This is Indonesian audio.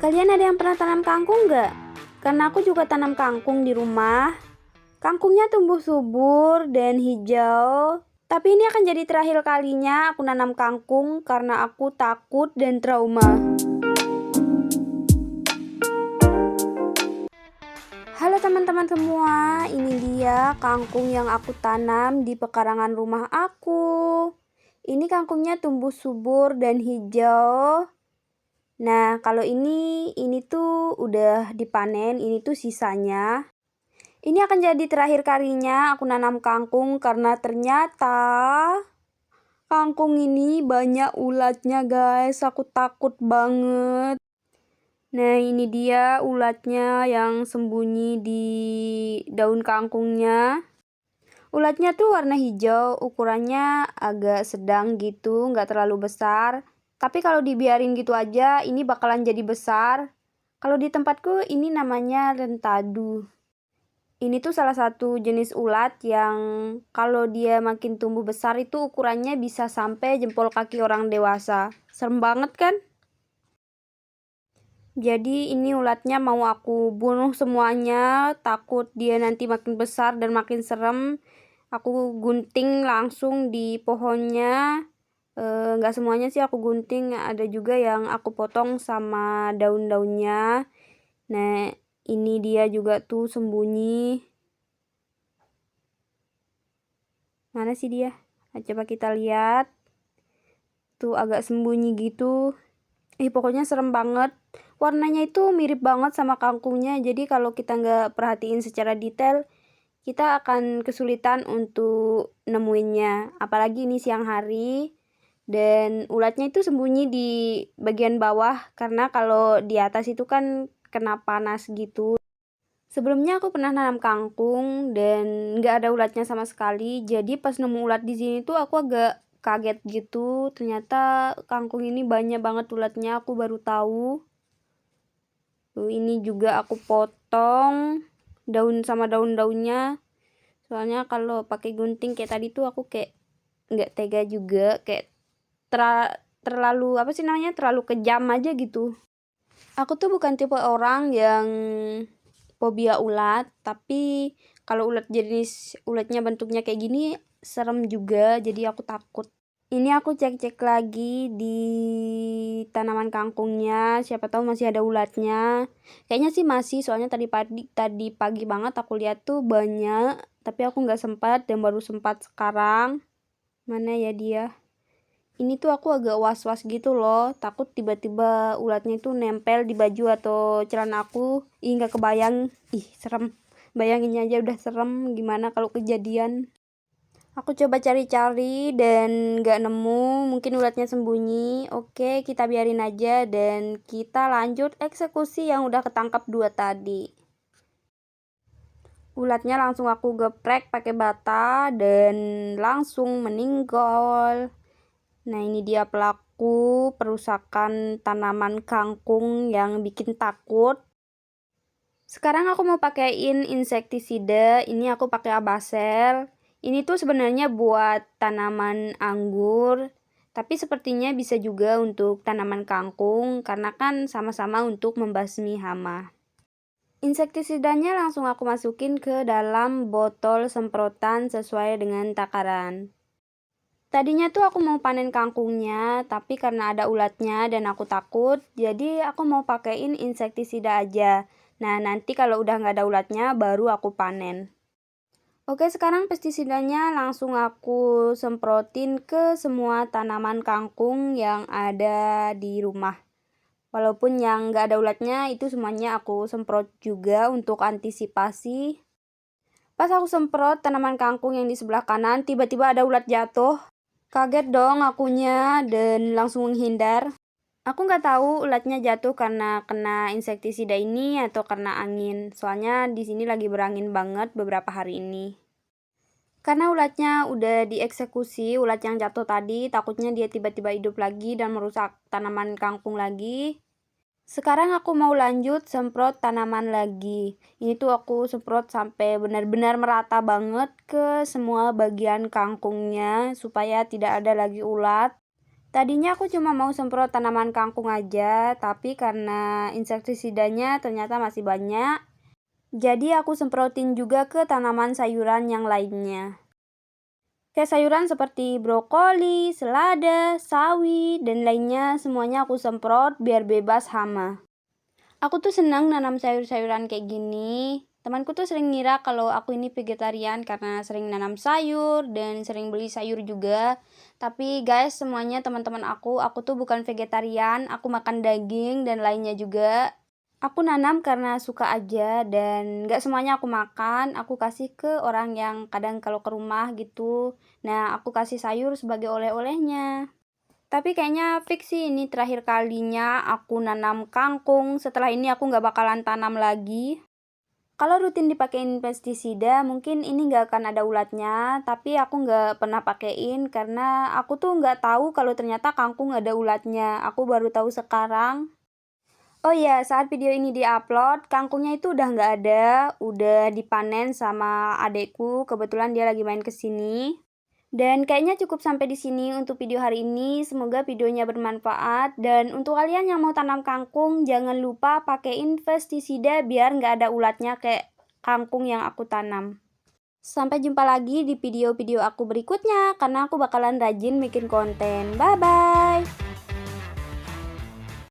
Kalian ada yang pernah tanam kangkung nggak? Karena aku juga tanam kangkung di rumah. Kangkungnya tumbuh subur dan hijau. Tapi ini akan jadi terakhir kalinya aku nanam kangkung karena aku takut dan trauma. Halo teman-teman semua, ini dia kangkung yang aku tanam di pekarangan rumah aku. Ini kangkungnya tumbuh subur dan hijau. Nah, kalau ini tuh udah dipanen, ini tuh sisanya. Ini akan jadi terakhir kalinya aku nanam kangkung karena ternyata kangkung ini banyak ulatnya, guys. Aku takut banget. Nah, ini dia ulatnya yang sembunyi di daun kangkungnya. Ulatnya tuh warna hijau, ukurannya agak sedang gitu, nggak terlalu besar. Tapi kalau dibiarin gitu aja, ini bakalan jadi besar. Kalau di tempatku ini namanya rentadu. Ini tuh salah satu jenis ulat yang kalau dia makin tumbuh besar itu ukurannya bisa sampai jempol kaki orang dewasa. Serem banget kan? Jadi ini ulatnya mau aku bunuh semuanya, takut dia nanti makin besar dan makin serem. Aku gunting langsung di pohonnya. Nggak semuanya sih aku gunting, ada juga yang aku potong sama daun-daunnya. Nah, ini dia juga tuh sembunyi. Mana sih dia? Nah, coba kita lihat. Tuh agak sembunyi gitu. Pokoknya serem banget. Warnanya itu mirip banget sama kangkungnya. Jadi kalau kita nggak perhatiin secara detail, kita akan kesulitan untuk nemuinnya. Apalagi ini siang hari. Dan ulatnya itu sembunyi di bagian bawah. Karena kalau di atas itu kan kena panas gitu. Sebelumnya aku pernah nanam kangkung dan nggak ada ulatnya sama sekali. Jadi pas nemu ulat di sini tuh aku agak kaget gitu. Ternyata kangkung ini banyak banget ulatnya. Aku baru tahu. Tuh, ini juga aku potong daun sama daun-daunnya. Soalnya kalau pakai gunting kayak tadi tuh aku kayak nggak tega juga. Kayak terlalu apa sih namanya? Terlalu kejam aja gitu. Aku tuh bukan tipe orang yang fobia ulat, tapi kalau ulatnya bentuknya kayak gini serem juga, jadi aku takut. Ini aku cek-cek lagi di tanaman kangkungnya, siapa tahu masih ada ulatnya. Kayaknya sih masih, soalnya tadi pagi banget aku lihat tuh banyak, tapi aku nggak sempat dan baru sempat sekarang. Mana ya dia? Ini tuh aku agak was-was gitu loh, takut tiba-tiba ulatnya itu nempel di baju atau celana aku. Nggak kebayang, serem. Bayanginnya aja udah serem, gimana kalau kejadian. Aku coba cari-cari dan nggak nemu, mungkin ulatnya sembunyi. Oke, kita biarin aja dan kita lanjut eksekusi yang udah ketangkap 2 tadi. Ulatnya langsung aku geprek pakai bata dan langsung meninggal. Nah, ini dia pelaku perusakan tanaman kangkung yang bikin takut. Sekarang aku mau pakaiin insektisida. Ini aku pakai Abaxel. Ini tuh sebenarnya buat tanaman anggur, tapi sepertinya bisa juga untuk tanaman kangkung karena kan sama-sama untuk membasmi hama. Insektisidanya langsung aku masukin ke dalam botol semprotan sesuai dengan takaran. Tadinya tuh aku mau panen kangkungnya, tapi karena ada ulatnya dan aku takut, jadi aku mau pakein insektisida aja. Nah, nanti kalau udah nggak ada ulatnya, baru aku panen. Oke, sekarang pestisidanya langsung aku semprotin ke semua tanaman kangkung yang ada di rumah. Walaupun yang nggak ada ulatnya, itu semuanya aku semprot juga untuk antisipasi. Pas aku semprot tanaman kangkung yang di sebelah kanan, tiba-tiba ada ulat jatuh. Kaget dong akunya dan langsung menghindar. Aku nggak tahu ulatnya jatuh karena kena insektisida ini atau karena angin. Soalnya di sini lagi berangin banget beberapa hari ini. Karena ulatnya udah dieksekusi, ulat yang jatuh tadi, takutnya dia tiba-tiba hidup lagi dan merusak tanaman kangkung lagi. Sekarang aku mau lanjut semprot tanaman lagi. Ini tuh aku semprot sampai benar-benar merata banget ke semua bagian kangkungnya supaya tidak ada lagi ulat. Tadinya aku cuma mau semprot tanaman kangkung aja, tapi karena insektisidanya ternyata masih banyak, jadi aku semprotin juga ke tanaman sayuran yang lainnya. Kayak sayuran seperti brokoli, selada, sawi, dan lainnya semuanya aku semprot biar bebas hama. Aku tuh senang nanam sayur-sayuran kayak gini. Temanku tuh sering ngira kalau aku ini vegetarian karena sering nanam sayur dan sering beli sayur juga. Tapi guys, semuanya teman-teman aku tuh bukan vegetarian, aku makan daging dan lainnya juga. Aku nanam karena suka aja dan gak semuanya aku makan, aku kasih ke orang yang kadang kalau ke rumah gitu. Nah, aku kasih sayur sebagai oleh-olehnya. Tapi kayaknya fix sih ini terakhir kalinya aku nanam kangkung. Setelah ini aku nggak bakalan tanam lagi. Kalau rutin dipakein pestisida, mungkin ini nggak akan ada ulatnya. Tapi aku nggak pernah pakein karena aku tuh nggak tahu kalau ternyata kangkung ada ulatnya. Aku baru tahu sekarang. Oh iya, saat video ini diupload, kangkungnya itu udah nggak ada. Udah dipanen sama adekku. Kebetulan dia lagi main ke sini. Dan kayaknya cukup sampai di sini untuk video hari ini. Semoga videonya bermanfaat. Dan untuk kalian yang mau tanam kangkung, jangan lupa pakein pestisida biar nggak ada ulatnya kayak kangkung yang aku tanam. Sampai jumpa lagi di video-video aku berikutnya, karena aku bakalan rajin bikin konten. Bye-bye!